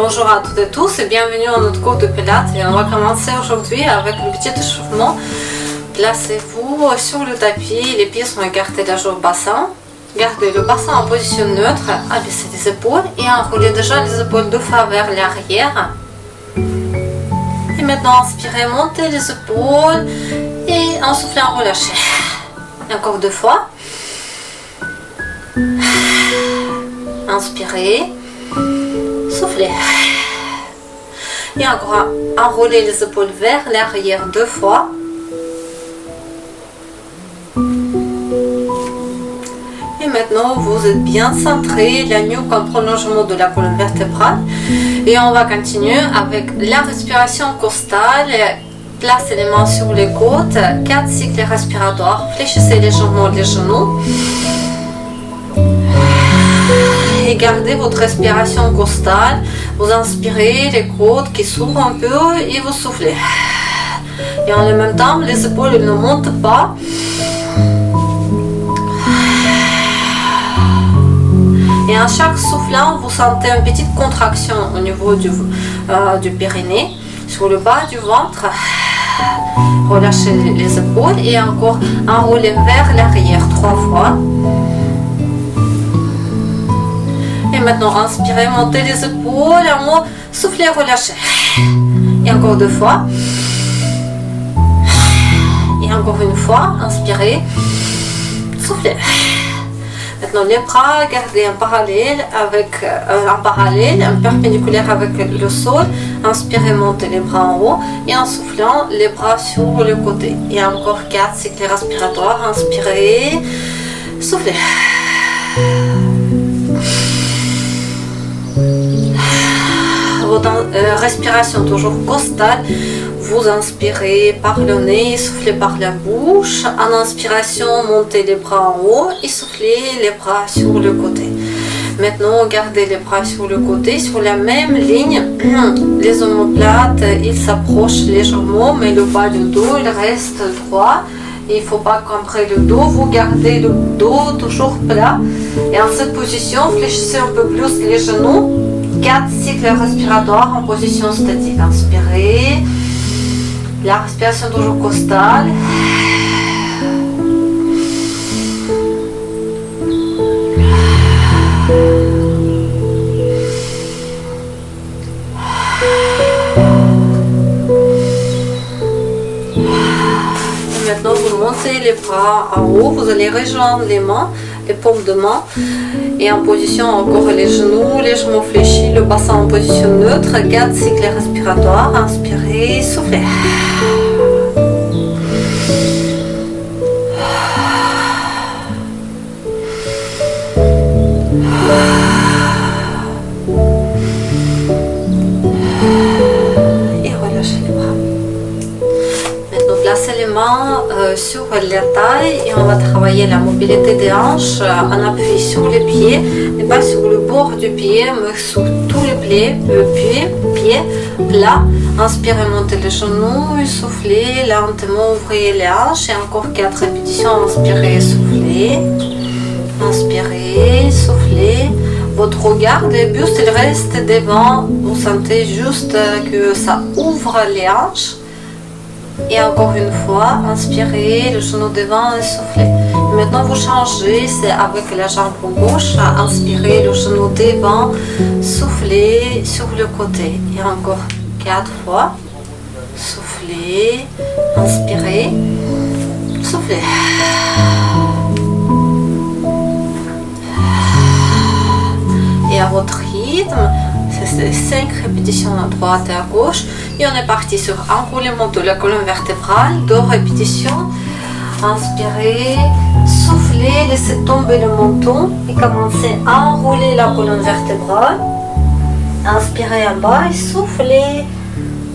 Bonjour à toutes et tous et bienvenue à notre cours de pilates et on va commencer aujourd'hui avec un petit échauffement. Placez-vous sur le tapis, les pieds sont écartés largement au bassin. Gardez le bassin en position neutre, abaissez les épaules et enroulez déjà les épaules deux fois vers l'arrière. Et maintenant inspirez, montez les épaules et en soufflant relâchez. Encore deux fois. Inspirez, soufflez. Et encore enroulez les épaules vers l'arrière deux fois. Et maintenant vous êtes bien centré, la nuque en prolongement de la colonne vertébrale. Et on va continuer avec la respiration costale. Placez les mains sur les côtes, 4 cycles respiratoires. Fléchissez légèrement les genoux. Et gardez votre respiration costale. Vous inspirez les côtes qui s'ouvrent un peu et vous soufflez. Et en même temps, les épaules ne montent pas. Et à chaque soufflant, vous sentez une petite contraction au niveau du périnée, sur le bas du ventre. Relâchez les épaules et encore enroulez vers l'arrière 3 fois. Et maintenant, inspirez, montez les épaules, soufflez, relâchez. Et encore 2 fois. Et encore une fois, inspirez, soufflez. Maintenant, les bras, gardez un parallèle, un perpendiculaire avec le sol. Inspirez, montez les bras en haut et en soufflant, les bras sur le côté. Et encore 4 cycles respiratoires. Inspirez, soufflez. Votre respiration toujours costale. Vous inspirez par le nez, soufflez par la bouche. En inspiration, montez les bras en haut et soufflez les bras sur le côté. Maintenant, gardez les bras sur le côté, sur la même ligne. Les omoplates, ils s'approchent légèrement, mais le bas du dos, il reste droit. Il ne faut pas cambrer le dos, vous gardez le dos toujours plat. Et en cette position, fléchissez un peu plus les genoux. 4 cycles respiratoires en position statique. Inspirez. La respiration toujours costale. Et maintenant, vous montez les bras en haut. Vous allez rejoindre les mains, les paumes de main. Et en position encore les genoux légèrement fléchis, le bassin en position neutre. 4 cycles respiratoires. Inspirez, soufflez. Et relâchez les bras. Maintenant, placez les mains sur la taille et on va travailler la mobilité des hanches en appui sur les pieds, mais pas sur le bord du pied, mais sur tout le pied plat. Inspirez, montez les genoux et soufflez lentement, ouvrez les hanches et encore 4 répétitions. Inspirez, soufflez. Inspirez, soufflez. Votre regard des bustes, il reste devant. Vous sentez juste que ça ouvre les hanches. Et encore une fois, inspirez, le genou devant et soufflez. Et maintenant, vous changez, c'est avec la jambe gauche. Inspirez, le genou devant, soufflez sur le côté. Et encore 4 fois. Soufflez, inspirez, soufflez. Et à votre rythme, c'est 5 répétitions à droite et à gauche. Et on est parti sur enroulement de la colonne vertébrale. 2 répétitions. Inspirez, soufflez, laissez tomber le menton et commencez à enrouler la colonne vertébrale. Inspirez en bas et soufflez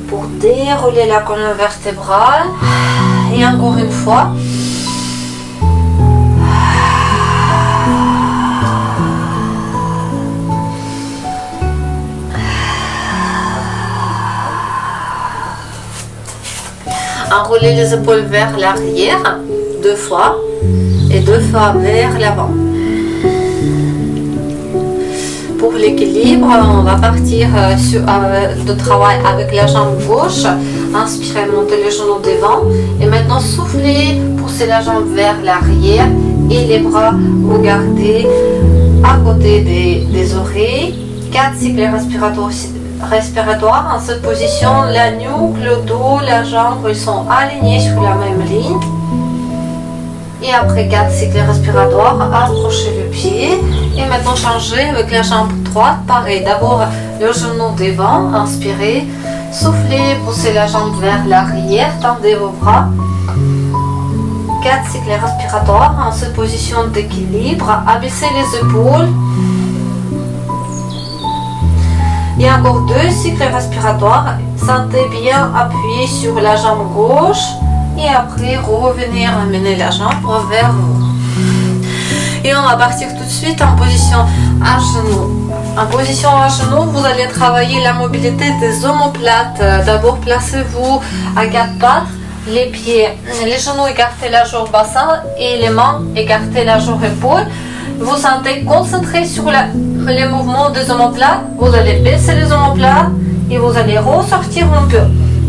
pour dérouler la colonne vertébrale. Et encore une fois. Enroulez les épaules vers l'arrière 2 fois et 2 fois vers l'avant. pour l'équilibre, on va partir de travail avec la jambe gauche. Inspirez, montez les genoux devant. Et maintenant, soufflez, poussez la jambe vers l'arrière. Et les bras, vous gardez à côté des oreilles. 4 cycles respiratoires. En cette position, la nuque, le dos, la jambe, ils sont alignés sur la même ligne. Et après 4 cycles respiratoires, approchez le pied. Et maintenant, changez avec la jambe droite. Pareil, d'abord le genou devant. Inspirez, soufflez, poussez la jambe vers l'arrière. Tendez vos bras. 4 cycles respiratoires en cette position d'équilibre. Abaissez les épaules. Et encore 2 cycles respiratoires. Sentez bien appuyer sur la jambe gauche. Et après, revenir amener la jambe vers vous. Et on va partir tout de suite en position à genoux. En position à genoux, vous allez travailler la mobilité des omoplates. D'abord, placez-vous à 4 pattes. Les pieds, les genoux écartés largeur bassin et les mains écartées largeur épaule. Vous sentez concentré sur les mouvements des omoplates. Vous allez baisser les omoplates et vous allez ressortir un peu.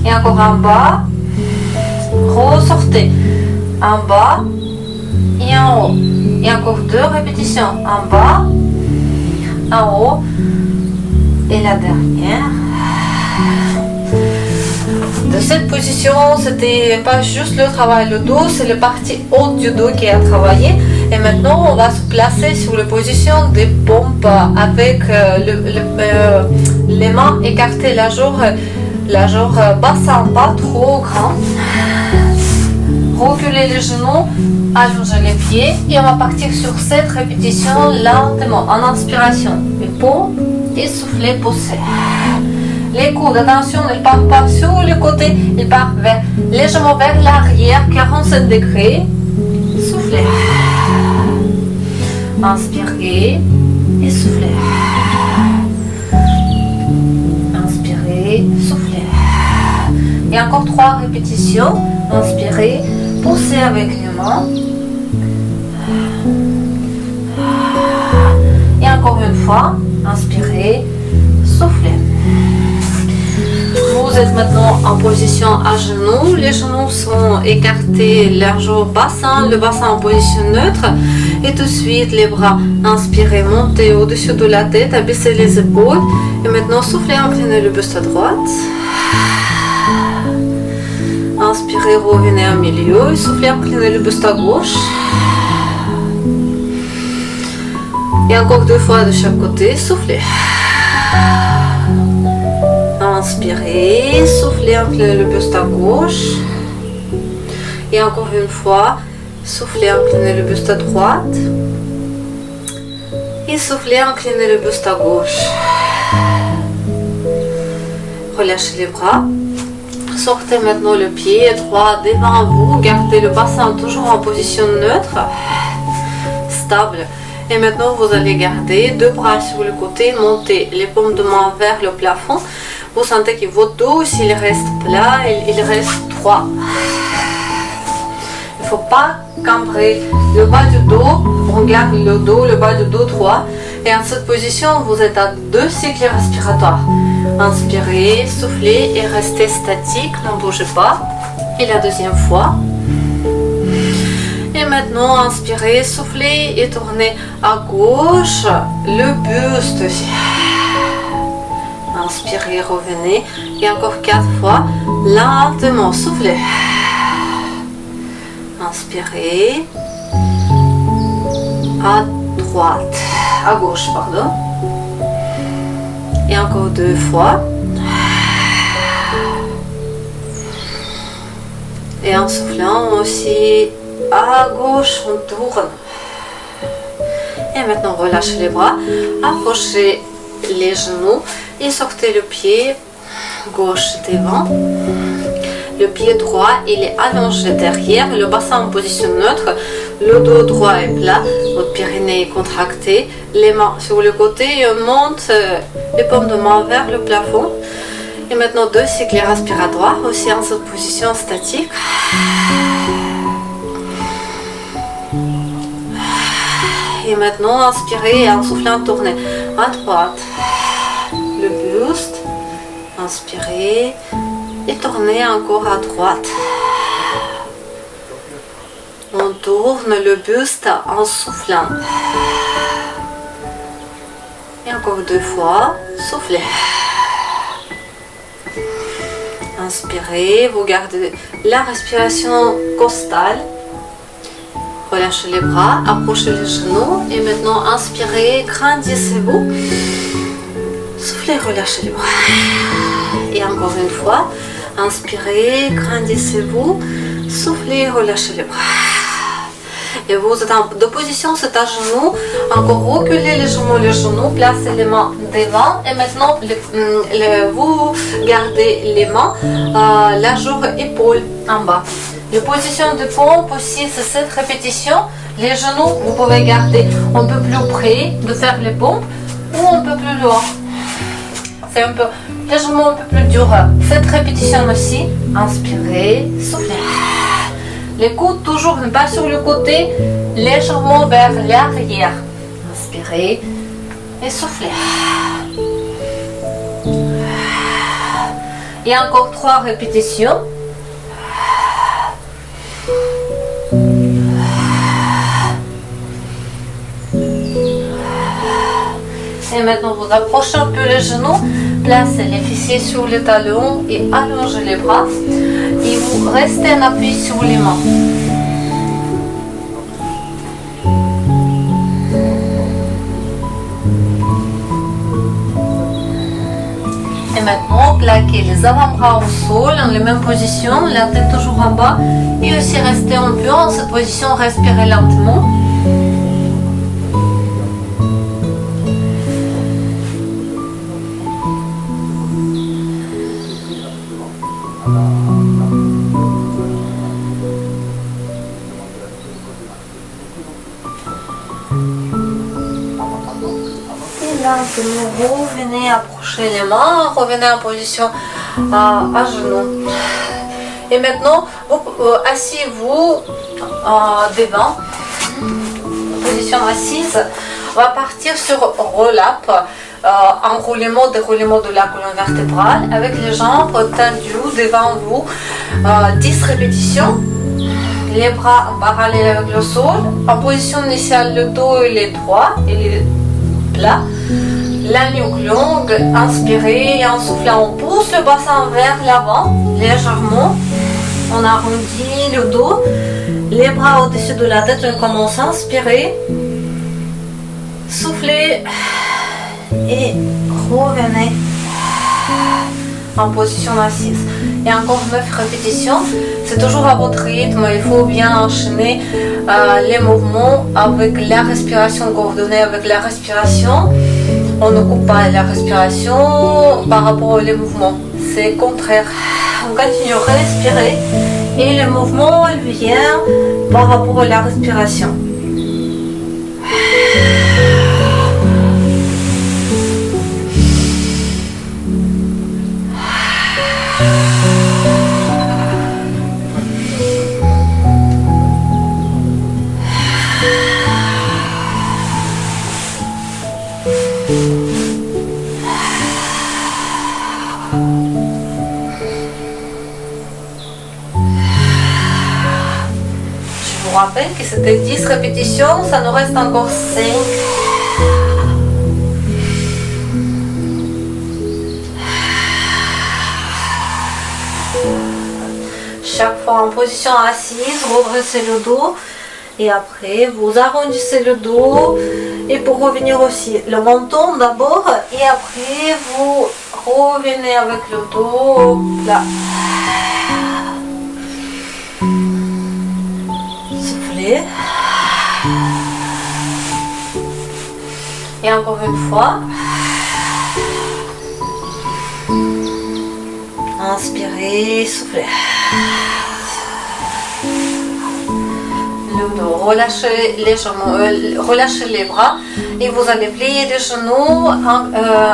Et encore en bas. Ressortez en bas et en haut. Et encore 2 répétitions. En bas, en haut et la dernière. De cette position, c'était pas juste le travail le dos, c'est la partie haute du dos qui a travaillé. Et maintenant, on va se placer sur la position des pompes avec les mains écartées, la jambe bassin pas trop grand. Reculez les genoux, allongez les pieds et on va partir sur cette répétition lentement. En inspiration, les pompes et soufflez, poussez. Les coudes, attention, ne partent pas sur le côté, ils partent légèrement vers l'arrière, 47 degrés. Soufflez. Inspirez et soufflez. Inspirez, soufflez. Et encore 3 répétitions. Inspirez, poussez avec les mains. Et encore une fois, inspirez, soufflez. Vous êtes maintenant en position à genoux. Les genoux sont écartés largeur bassin, le bassin en position neutre. Et tout de suite, les bras, inspirez, montez au-dessus de la tête, abaissez les épaules. Et maintenant, soufflez, inclinez le buste à droite. Inspirez, revenez au milieu. Et soufflez, inclinez le buste à gauche. Et encore 2 fois de chaque côté, soufflez. Inspirez, soufflez, inclinez le buste à gauche. Et encore une fois, soufflez, inclinez le buste à droite. Et soufflez, inclinez le buste à gauche. Relâchez les bras. Sortez maintenant le pied droit devant vous. Gardez le bassin toujours en position neutre, stable. Et maintenant, vous allez garder 2 bras sur le côté, monter les paumes de main vers le plafond. Vous sentez que votre dos, s'il reste plat, il reste droit. Il ne faut pas cambrer le bas du dos. On garde le dos, le bas du dos droit. Et en cette position, vous êtes à 2 cycles respiratoires. Inspirez, soufflez et restez statique, ne bougez pas. Et la deuxième fois. Et maintenant, inspirez, soufflez et tournez à gauche le buste. Inspirez, revenez. Et encore 4 fois. Lentement, soufflez. Inspirez. À droite. À gauche, pardon. Et encore 2 fois. Et en soufflant aussi à gauche, on tourne. Et maintenant, relâchez les bras. Approchez les genoux et sortez le pied gauche devant. Le pied droit, il est allongé derrière, le bassin en position neutre, le dos droit est plat, votre périnée est contracté, les mains sur le côté et on monte les paumes de main vers le plafond. Et maintenant 2 cycles respiratoires, aussi en cette position statique. Et maintenant, inspirez et en soufflant, tournez à droite. Le buste. Inspirez et tournez encore à droite. On tourne le buste en soufflant. Et encore 2 fois, soufflez. Inspirez, vous gardez la respiration costale. Relâchez les bras, approchez les genoux et maintenant inspirez, grandissez-vous. Soufflez, relâchez les bras. Et encore une fois, inspirez, grandissez-vous. Soufflez, relâchez les bras. Et vous êtes en deux positions, c'est à genoux. Encore reculez légèrement les genoux, placez les mains devant. Et maintenant, vous gardez les mains, largeur épaule en bas. Les positions de pompe aussi, c'est cette répétition. Les genoux, vous pouvez garder un peu plus près de faire les pompes ou un peu plus loin. C'est un peu légèrement un peu plus dur. Cette répétition aussi, inspirez, soufflez. Les coudes toujours pas sur le côté, légèrement vers l'arrière. Inspirez et soufflez. Et encore 3 répétitions. Et maintenant vous approchez un peu les genoux, placez les fessiers sur les talons et allongez les bras. Et vous restez en appui sur les mains. Et maintenant, plaquez les avant-bras au sol dans les mêmes positions, la tête toujours en bas. Et aussi restez un peu en cette position, respirez lentement. Vous revenez approcher les mains, revenez en position à genoux. Et maintenant, asseyez-vous devant, position assise. On va partir sur roll-up, enroulement, déroulement de la colonne vertébrale avec les jambes tendues devant vous. 10 répétitions. Les bras en parallèle avec le sol. En position initiale, le dos il est droit, il est plat. La nuque longue, inspirez et en soufflant, on pousse le bassin vers l'avant, légèrement. On arrondit le dos, les bras au-dessus de la tête, on commence à inspirer. Soufflez et revenez en position assise. Et encore 9 répétitions. C'est toujours à votre rythme. Il faut bien enchaîner les mouvements avec la respiration coordonnée avec la respiration. On ne coupe pas la respiration par rapport aux mouvements. C'est contraire. On continue à respirer et le mouvement il vient par rapport à la respiration. Je vous rappelle que c'était 10 répétitions, ça nous reste encore 5. Chaque fois en position assise, redressez le dos et après vous arrondissez le dos et pour revenir aussi le menton d'abord et après vous revenez avec le dos là. Soufflez. Et encore une fois. Inspirez, soufflez. Le dos, relâchez légèrement, relâchez les bras et vous allez plier les genoux,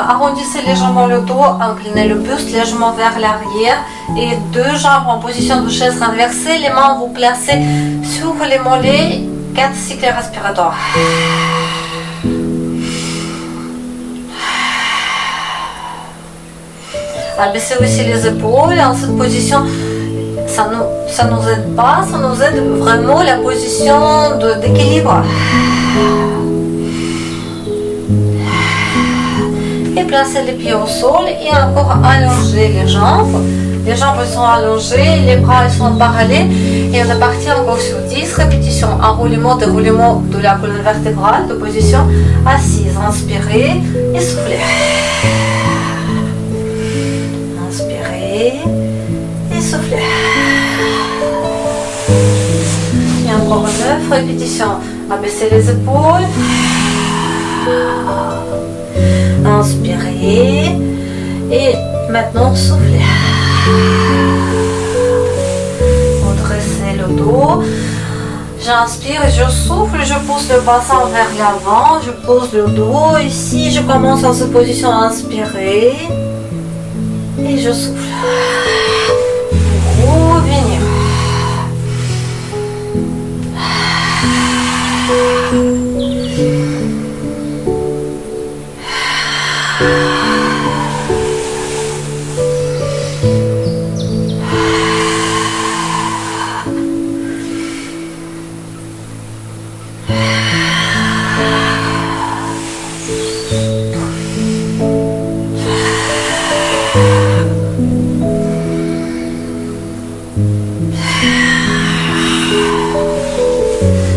arrondissez légèrement le dos, inclinez le buste légèrement vers l'arrière et 2 jambes en position de chaise renversée, les mains vous placez sur les mollets, 4 cycles respiratoires. Abaissez aussi les épaules. En cette position, ça nous aide pas, ça nous aide vraiment la position d'équilibre. Et placez les pieds au sol et encore allonger les jambes. Les jambes sont allongées, les bras sont parallèles et on est parti encore sur 10 répétitions. Enroulement, déroulement de la colonne vertébrale, de position assise. Inspirez et soufflez. Inspirez et soufflez. Et encore 9 répétitions. Abaissez les épaules. Inspirez et maintenant soufflez. Redressez le dos. J'inspire et je souffle, je pousse le bassin vers l'avant, je pose le dos. Ici, je commence en cette position à inspirer et je souffle. Pour revenir.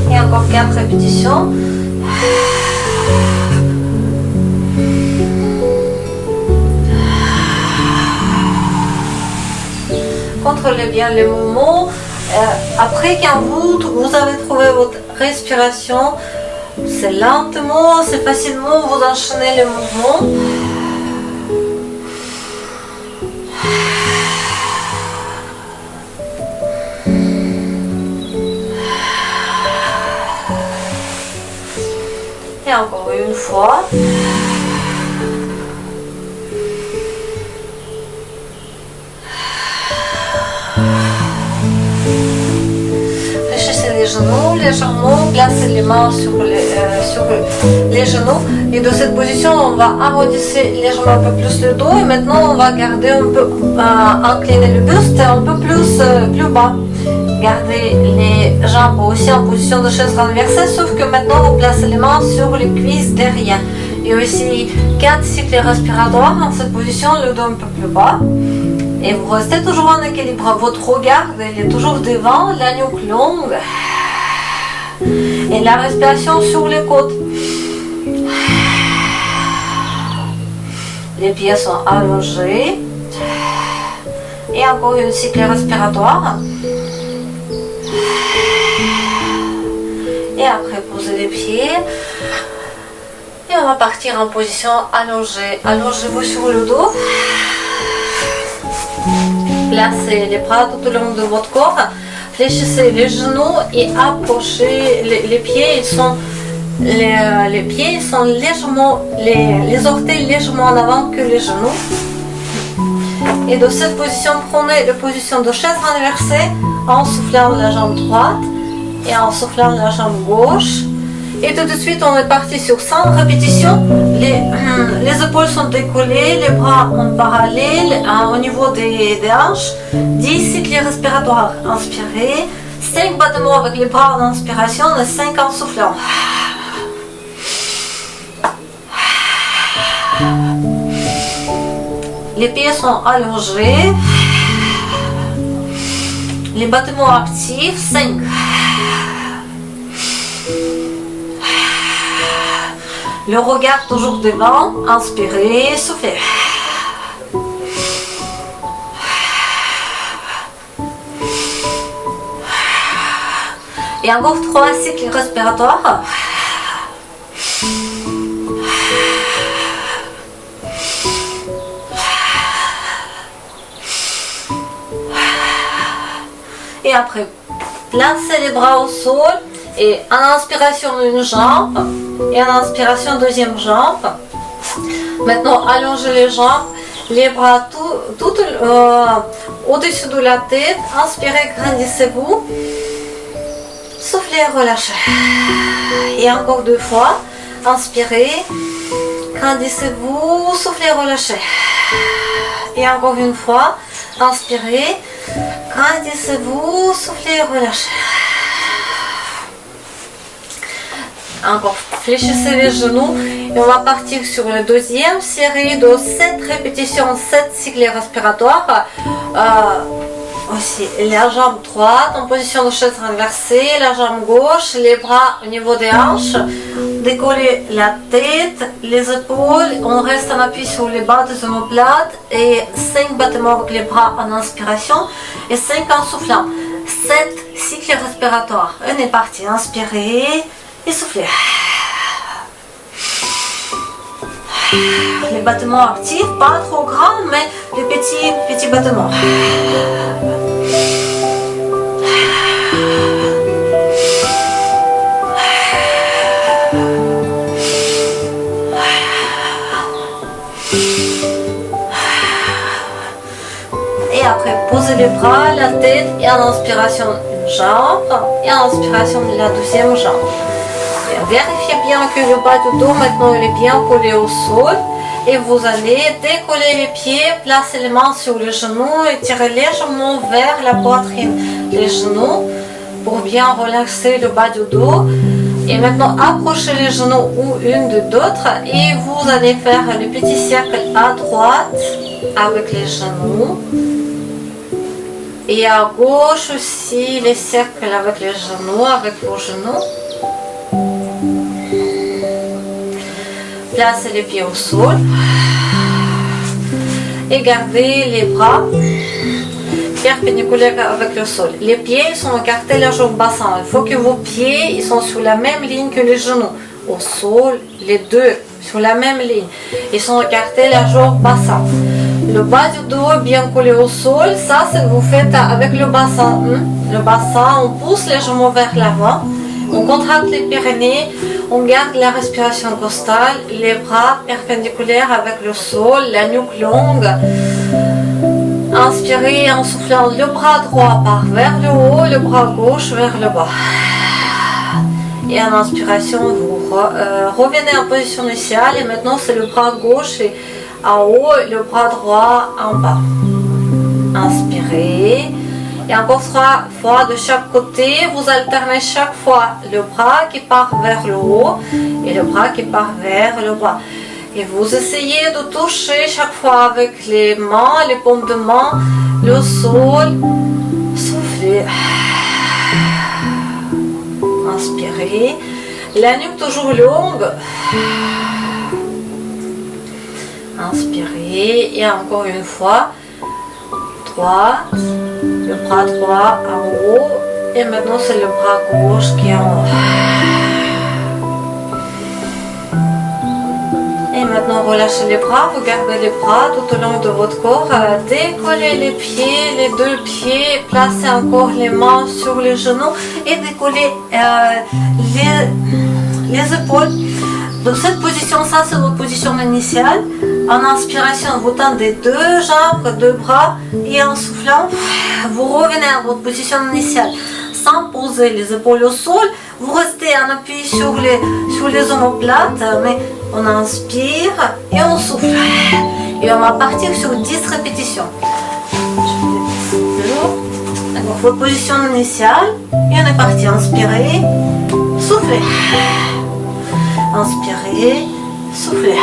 Et encore 4 répétitions. Contrôlez bien les mouvements. Après qu'en vous avez trouvé votre respiration, c'est lentement, c'est facilement, vous enchaînez les mouvements. Et encore une fois. Fléchissez les genoux, légèrement, placez les mains sur les genoux. Et de cette position, on va arrondir légèrement un peu plus le dos. Et maintenant, on va garder un peu, incliner le buste un peu plus bas. Gardez les jambes aussi en position de chaise renversée, sauf que maintenant vous placez les mains sur les cuisses derrière. Et aussi 4 cycles respiratoires dans cette position, le dos un peu plus bas. Et vous restez toujours en équilibre. Votre regard il est toujours devant, la nuque longue. Et la respiration sur les côtes. Les pieds sont allongés. Et encore un cycle respiratoire. Et après, posez les pieds. Et on va partir en position allongée. Allongez-vous sur le dos. Placez les bras tout au long de votre corps. Fléchissez les genoux et approchez les pieds. Les pieds sont légèrement, les orteils légèrement en avant que les genoux. Et de cette position, prenez la position de chaise renversée en soufflant la jambe droite et en soufflant la jambe gauche. Et tout de suite, on est parti sur 100 répétitions. Les épaules sont décollées, les bras en parallèle au niveau des hanches. 10 cycles respiratoires. Inspirez. 5 battements avec les bras en inspiration et 5 en soufflant. Les pieds sont allongés. Les battements actifs, 5. Le regard toujours devant. Inspirez, soufflez. Et encore 3 cycles respiratoires. Et après, placez les bras au sol et en inspiration une jambe et en inspiration deuxième jambe. Maintenant, allongez les jambes, les bras tout au-dessus de la tête. Inspirez, grandissez-vous. Soufflez, relâchez. Et encore 2 fois. Inspirez, grandissez-vous, soufflez, relâchez. Et encore une fois, inspirez, grandissez-vous, soufflez, relâchez. Encore, fléchissez les genoux et on va partir sur la deuxième série de 7 répétitions, 7 cycles respiratoires. Aussi, la jambe droite en position de chaise renversée, la jambe gauche, les bras au niveau des hanches, décoller la tête, les épaules, on reste en appui sur les bas des omoplates et 5 battements avec les bras en inspiration et 5 en soufflant. 7 cycles respiratoires. On est parti, inspirez et soufflez. Les battements actifs, pas trop grands, mais les petits battements. Et après, posez les bras, la tête et en inspiration une jambe et en inspiration la deuxième jambe. Vérifiez bien que le bas du dos maintenant il est bien collé au sol et vous allez décoller les pieds, placer les mains sur les genoux et tirer légèrement vers la poitrine les genoux pour bien relaxer le bas du dos. Et maintenant approchez les genoux ou une de l'autre et vous allez faire le petit cercle à droite avec les genoux et à gauche aussi les cercles avec les genoux, avec vos genoux. Placez les pieds au sol et gardez les bras perpendiculaires avec le sol. Les pieds sont écartés largeur bassin. Il faut que vos pieds ils sont sur la même ligne que les genoux. Au sol, les deux sur la même ligne. Ils sont écartés largeur bassin. Le bas du dos est bien collé au sol. Ça, c'est vous faites avec le bassin. Le bassin, on pousse légèrement vers l'avant. On contracte les péronées, on garde la respiration costale, les bras perpendiculaires avec le sol, la nuque longue. Inspirez en soufflant, le bras droit part vers le haut, le bras gauche vers le bas. Et en inspiration, vous revenez en position initiale et maintenant c'est le bras gauche en haut et le bras droit en bas. Inspirez. Et encore 3 fois de chaque côté, vous alternez chaque fois le bras qui part vers le haut et le bras qui part vers le bas. Et vous essayez de toucher chaque fois avec les mains, les paumes de main, le sol. Soufflez. Inspirez. La nuque toujours longue. Inspirez. Et encore une fois. Droite. Le bras droit en haut et maintenant c'est le bras gauche qui est en haut. Et maintenant relâchez les bras, vous gardez les bras tout au long de votre corps, décollez les pieds, les deux pieds, placez encore les mains sur les genoux et décollez les épaules. Dans cette position, ça c'est votre position initiale. En inspiration, vous tendez deux jambes, deux bras et en soufflant, vous revenez à votre position initiale sans poser les épaules au sol. Vous restez en appui sur les omoplates, mais on inspire et on souffle. Et on va partir sur 10 répétitions. Alors, votre position initiale et on est parti. Inspirez, soufflez. Inspirez, soufflez.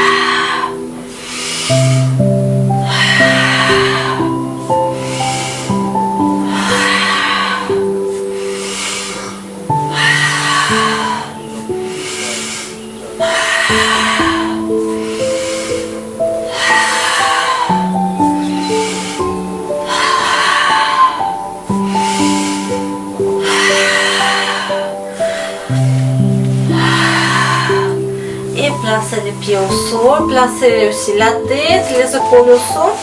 Placez les pieds au sol, placez aussi la tête, les épaules au sol.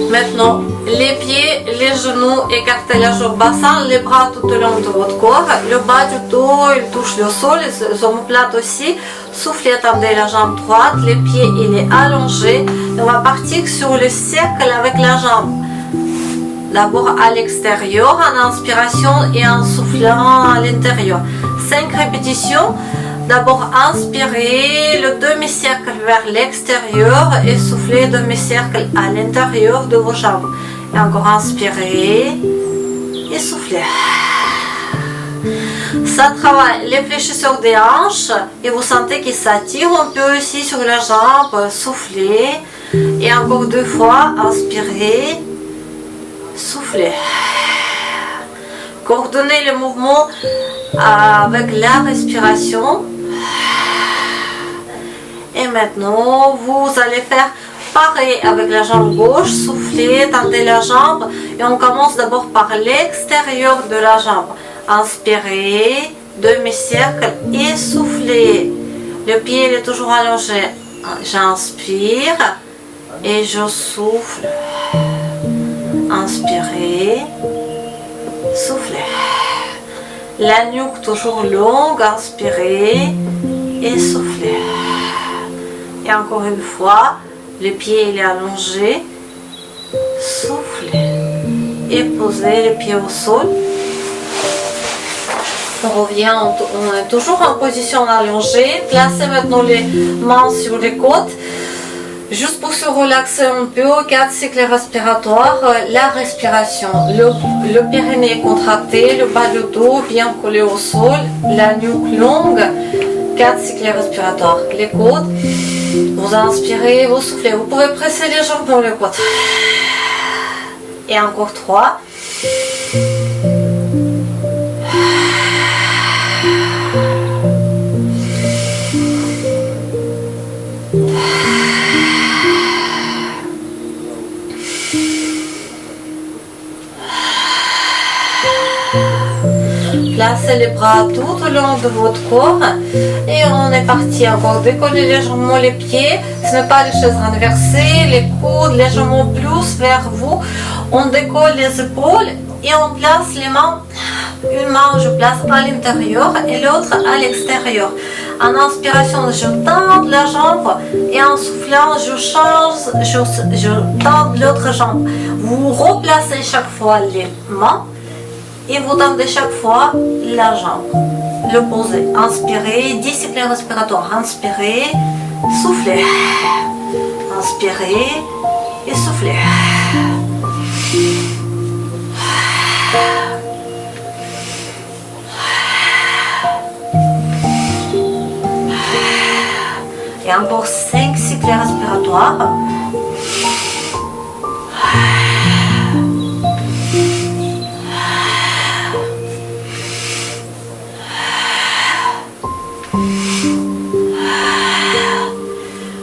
Maintenant, les pieds, les genoux écartés largeur bassin, les bras tout au long de votre corps. Le bas du dos, il touche le sol, les omoplates aussi. Soufflez, tendez la jambe droite, les pieds, il est allongé. On va partir sur le cercle avec la jambe. D'abord à l'extérieur, en inspiration et en soufflant à l'intérieur. 5 répétitions. D'abord, inspirez le demi-cercle vers l'extérieur et soufflez demi-cercle à l'intérieur de vos jambes. Et encore inspirez et soufflez. Ça travaille les fléchisseurs des hanches et vous sentez qu'ils s'attirent un peu ici sur la jambe. Soufflez. Et encore 2 fois, inspirez, soufflez. Coordonnez le mouvement avec la respiration. Et maintenant, vous allez faire pareil avec la jambe gauche. Soufflez, tendez la jambe. Et on commence d'abord par l'extérieur de la jambe. Inspirez, demi-cercle et soufflez. Le pied est toujours allongé. J'inspire et je souffle. Inspirez, soufflez. La nuque toujours longue, inspirez et soufflez. Et encore une fois, le pied il est allongé. Soufflez et posez les pieds au sol. On revient, on est toujours en position allongée. Placez maintenant les mains sur les côtes. Juste pour se relaxer un peu, 4 cycles respiratoires. La respiration, le périnée contracté, le bas du dos bien collé au sol, la nuque longue. 4 cycles respiratoires. Les côtes, vous inspirez, vous soufflez. Vous pouvez presser les jambes dans les côtes. Et encore 3. Placez les bras tout au long de votre corps et on est parti encore. Décollez légèrement les pieds, ce n'est pas les chaises renversées, les coudes légèrement plus vers vous. On décolle les épaules et on place les mains. Une main je place à l'intérieur et l'autre à l'extérieur. En inspiration, je tends la jambe et en soufflant, je tends l'autre jambe. Vous replacez chaque fois les mains. Et vous tendez chaque fois la jambe. Le posez. Inspirez. 10 cycles respiratoires. Inspirez. Soufflez. Inspirez. Et soufflez. Et encore 5 cycles respiratoires.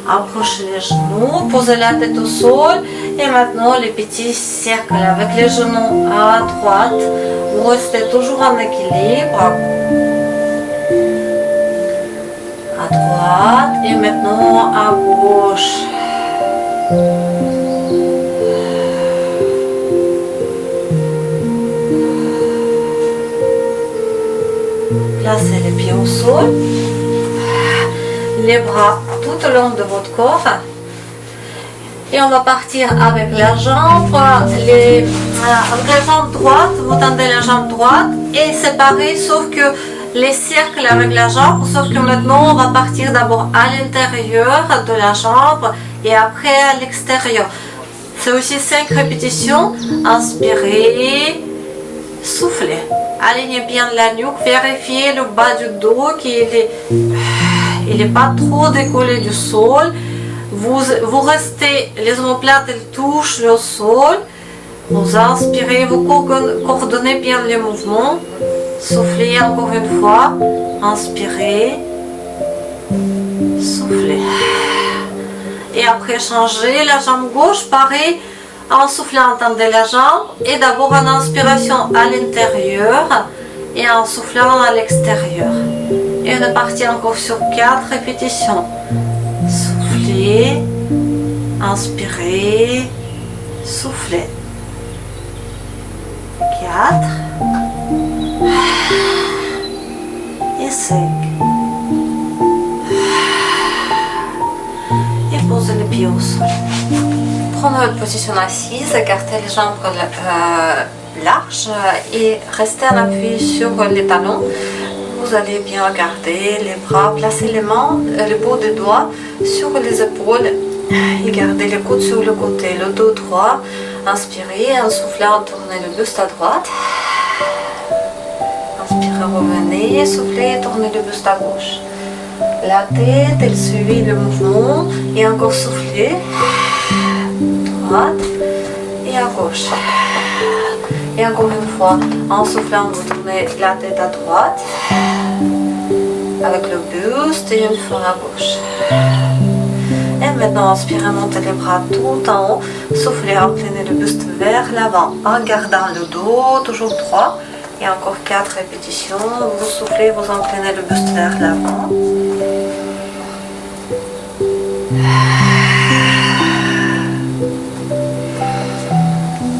Approchez les genoux, posez la tête au sol et maintenant les petits cercles avec les genoux à droite. Vous restez toujours en équilibre. À droite et maintenant à gauche. Placez les pieds au sol. Les bras tout au long de votre corps et on va partir avec la jambe avec la jambe droite. Vous tendez la jambe droite et c'est pareil sauf que les cercles avec la jambe, sauf que maintenant on va partir d'abord à l'intérieur de la jambe et après à l'extérieur. C'est aussi 5 répétitions. Inspirez, soufflez, alignez bien la nuque, vérifiez le bas du dos il n'est pas trop décollé du sol. Vous restez, les omoplates elles touchent le sol. Vous inspirez, vous coordonnez bien les mouvements. Soufflez encore une fois. Inspirez. Soufflez. Et après changez la jambe gauche, pareil. En soufflant, tendez la jambe. Et d'abord en inspiration à l'intérieur. Et en soufflant à l'extérieur. Et on est parti encore sur 4 répétitions. Soufflez, inspirez, soufflez. 4 et 5. Et posez les pieds au sol. Prenez votre position assise, écartez les jambes larges et restez en appui sur les talons. Vous vous allez bien garder les bras, placer les mains, les bouts des doigts sur les épaules et garder les coudes sur le côté, le dos droit. Inspirez, en soufflant, tournez le buste à droite. Inspirez, revenez, soufflez, tournez le buste à gauche. La tête, elle suit le mouvement et encore soufflez. Droite et à gauche. Et encore une fois, en soufflant, vous tournez la tête à droite avec le buste et une fois à gauche. Et maintenant, inspirez, montez les bras tout en haut. Soufflez, inclinez le buste vers l'avant en gardant le dos toujours droit. Et encore 4 répétitions. Vous soufflez, vous inclinez le buste vers l'avant.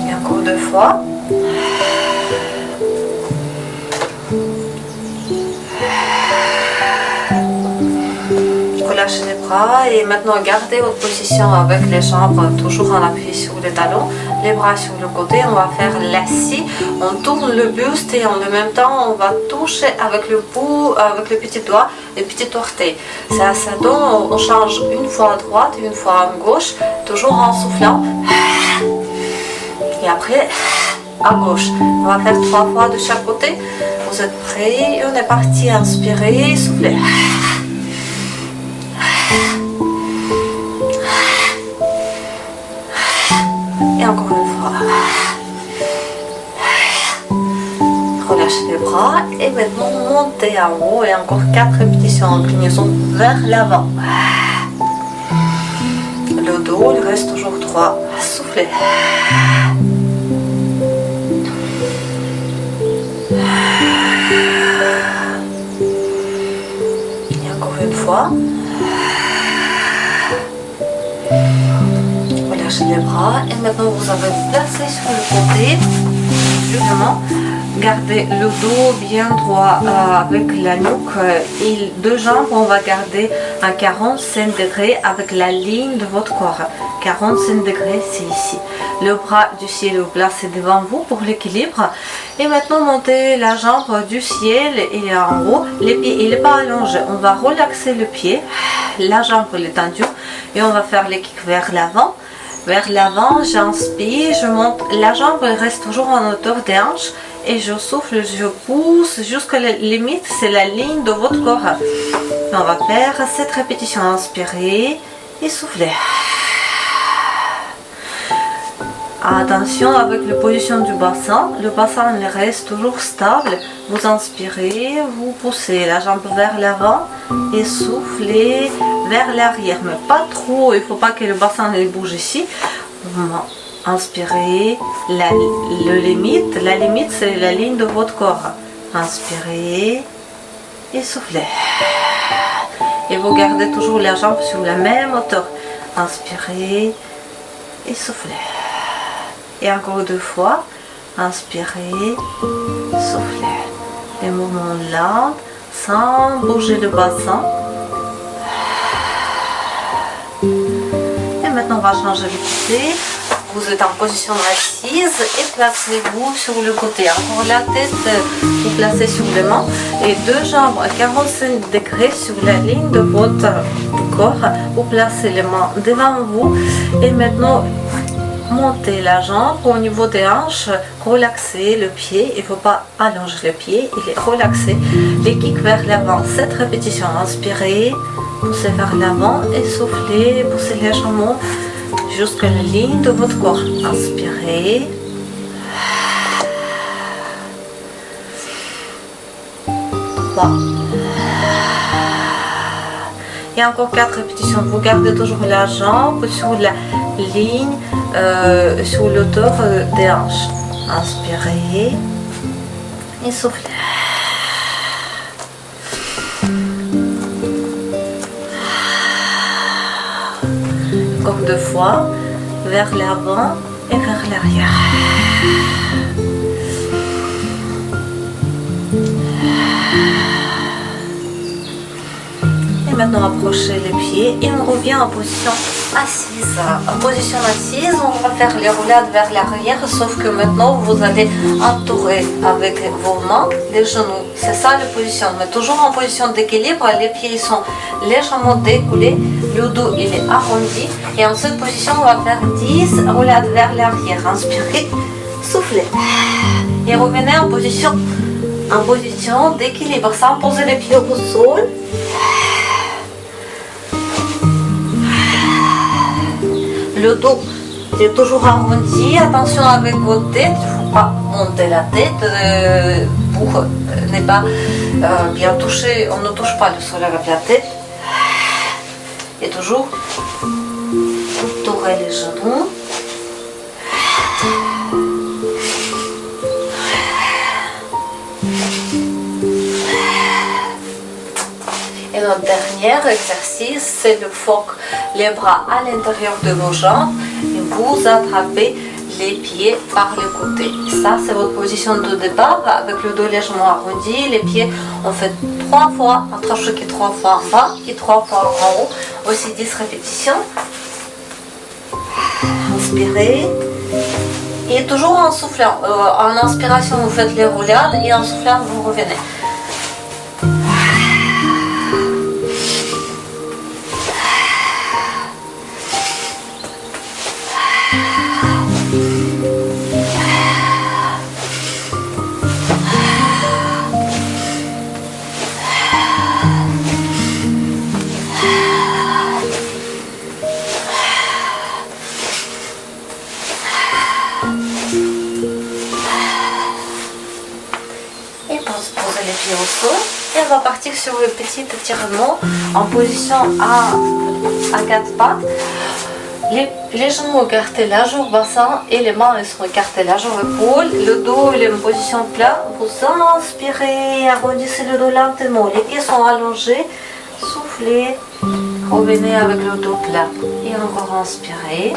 Et encore 2 fois. Relâchez les bras et maintenant gardez votre position avec les jambes toujours en appui sur les talons, les bras sur le côté. On va faire l'assis, on tourne le buste et en même temps on va toucher avec le bout, avec le petit doigt, les petits orteils. C'est à ça donc on change une fois à droite, une fois à gauche, toujours en soufflant. Et après à gauche. On va faire 3 fois de chaque côté. Vous êtes prêts? On est parti. Inspirez, soufflez. Et encore une fois. Relâchez les bras et maintenant montez en haut et encore 4 répétitions. Inclinaison vers l'avant. Le dos, il reste toujours droit. Soufflez. Et encore une fois. Relâchez les bras et maintenant vous avez placé sur le côté. Justement, gardez le dos bien droit avec la nuque et 2 jambes. On va garder à 45 degrés avec la ligne de votre corps. 45 degrés, c'est ici. Le bras du ciel est placé devant vous pour l'équilibre. Et maintenant, montez la jambe du ciel et en haut. Les pieds, il n'est pas allongé. On va relaxer le pied. La jambe, elle est tendue. Et on va faire les kicks vers l'avant. Vers l'avant, j'inspire, je monte. La jambe elle reste toujours en hauteur des hanches. Et je souffle, je pousse jusqu'à la limite. C'est la ligne de votre corps. Et on va faire 7 répétitions. Inspirez et soufflez. Attention avec la position du bassin. Le bassin il reste toujours stable. Vous inspirez, vous poussez la jambe vers l'avant et soufflez vers l'arrière. Mais pas trop, il ne faut pas que le bassin il bouge ici. Inspirez, la limite c'est la ligne de votre corps. Inspirez et soufflez. Et vous gardez toujours la jambe sur la même hauteur. Inspirez et soufflez. Et encore 2 fois, inspirez, soufflez. Les mouvements lents, sans bouger le bassin. Et maintenant, on va changer de côté. Vous êtes en position assise et placez-vous sur le côté. Encore la tête, vous placez sur les mains. Et 2 jambes à 45 degrés sur la ligne de votre corps. Vous placez les mains devant vous. Et maintenant, montez la jambe au niveau des hanches, relaxez le pied, il ne faut pas allonger le pied, il est relaxé. Les kicks vers l'avant, 7 répétitions. Inspirez, poussez vers l'avant et soufflez, poussez légèrement jusqu'à la ligne de votre corps. Inspirez. Et encore 4 répétitions. Vous gardez toujours la jambe sur la ligne, sur l'auteur des hanches. Inspirez et soufflez. Encore 2 fois, vers l'avant et vers l'arrière. Et Et maintenant approchez les pieds et on revient en position assise. En position assise, on va faire les roulades vers l'arrière, sauf que maintenant vous allez entourer avec vos mains les genoux. C'est ça la position, mais toujours en position d'équilibre, les pieds sont légèrement décollés, le dos il est arrondi. Et en cette position, on va faire 10 roulades vers l'arrière. Inspirez, soufflez. Et revenez en position d'équilibre, sans poser les pieds au sol. Le dos est toujours arrondi. Attention avec votre tête, il ne faut pas monter la tête pour ne pas bien toucher. On ne touche pas le sol avec la tête. Et toujours tourner les genoux. Et notre dernier exercice, c'est de foc les bras à l'intérieur de vos jambes et vous attrapez les pieds par le côté. Ça, c'est votre position de départ avec le dos légèrement arrondi. Les pieds, on fait 3 fois, entrechoqués 3 fois en bas et 3 fois en haut. Aussi 10 répétitions. Inspirez. Et toujours en soufflant. En inspiration, vous faites les roulades et en soufflant, vous revenez. Posez les pieds au sol et on va partir sur le petit étirement en position à 4 pattes. Les genoux écartés large au bassin et les mains sont écartées large aux épaules. Le dos il est en position plat. Vous inspirez, arrondissez le dos lentement. Les pieds sont allongés. Soufflez. Revenez avec le dos plat. Et encore inspirez.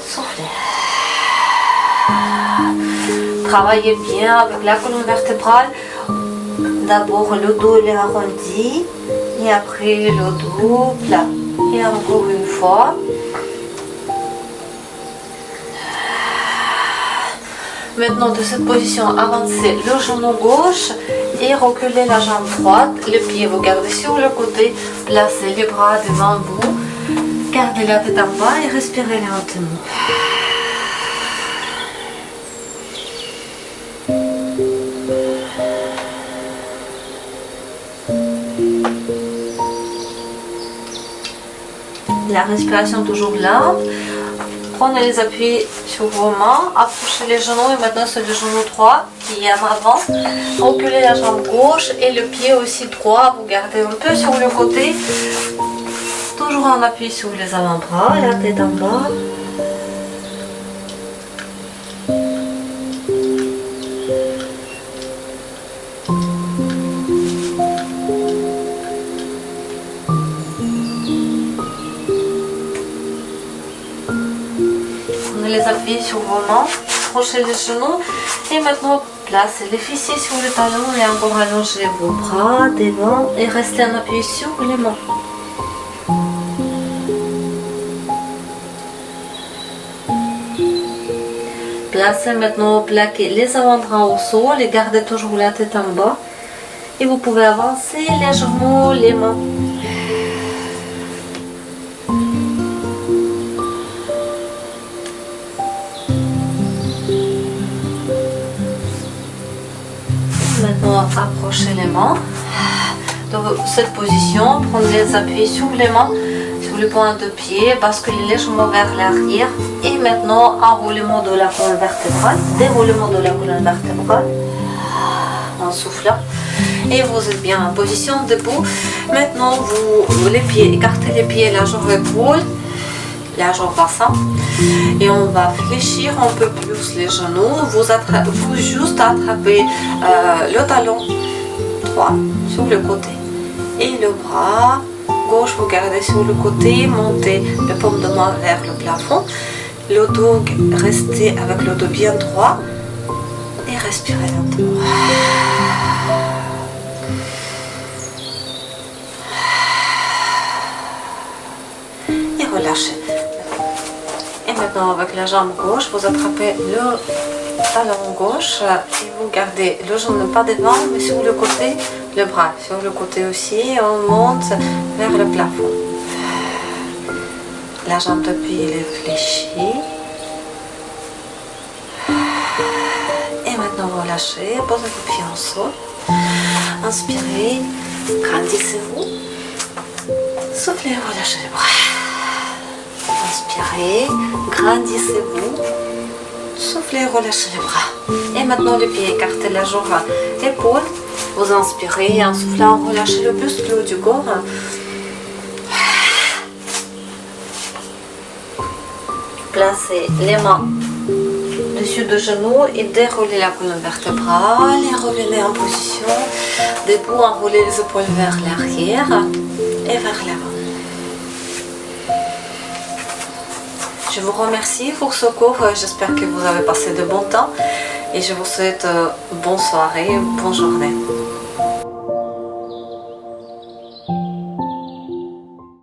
Soufflez. Travaillez bien avec la colonne vertébrale. D'abord le dos il est arrondi et après le dos plat. Et encore une fois. Maintenant de cette position, avancez le genou gauche et reculez la jambe droite. Le pied vous gardez sur le côté. Placez les bras devant vous. Gardez la tête en bas et respirez lentement. La respiration toujours lente. Prenez les appuis sur vos mains, approchez les genoux et maintenant c'est le genou droit qui est en avant. Reculez la jambe gauche et le pied aussi droit. Vous gardez un peu sur le côté. Toujours en appui sur les avant-bras et la tête en bas. Les appuyer sur vos mains, approchez les genoux et maintenant placez les fessiers sur le talon et encore allongez vos bras devant et restez en appui sur les mains. Placez maintenant, plaquez les avant-bras au sol et gardez toujours la tête en bas et vous pouvez avancer légèrement les mains. Maintenant, approchez les mains. Dans cette position, prenez les appuis sur les mains, sur le point de pied, basculez légèrement vers l'arrière. Et maintenant, enroulement de la colonne vertébrale, déroulement de la colonne vertébrale, en soufflant. Et vous êtes bien en position debout. Maintenant, les pieds, écartez les pieds, largeur épaule, largeur bassin. Et on va fléchir un peu plus les genoux. Vous juste attrapez le talon droit sur le côté. Et le bras gauche, vous gardez sur le côté. Montez le paume de main vers le plafond. Le dos, restez avec le dos bien droit. Et respirez lentement. maintenant, avec la jambe gauche, vous attrapez le talon gauche et vous gardez le genou pas devant, mais sur le côté, le bras. Sur le côté aussi, on monte vers le plafond. La jambe de pied est fléchie. Et maintenant, vous lâchez, posez vos pieds en sol. Inspirez, grandissez-vous. Soufflez, relâchez les bras. Inspirez, grandissez-vous. Soufflez, relâchez les bras. Et maintenant les pieds, écartez la jambe, épaule. Vous inspirez, en soufflant, relâchez le buste, le haut du corps. Placez les mains dessus de genoux et déroulez la colonne vertébrale et revenez en position. Debout, enroulez les épaules vers l'arrière et vers l'avant. Je vous remercie pour ce cours, j'espère que vous avez passé de bons temps et je vous souhaite bonne soirée, bonne journée.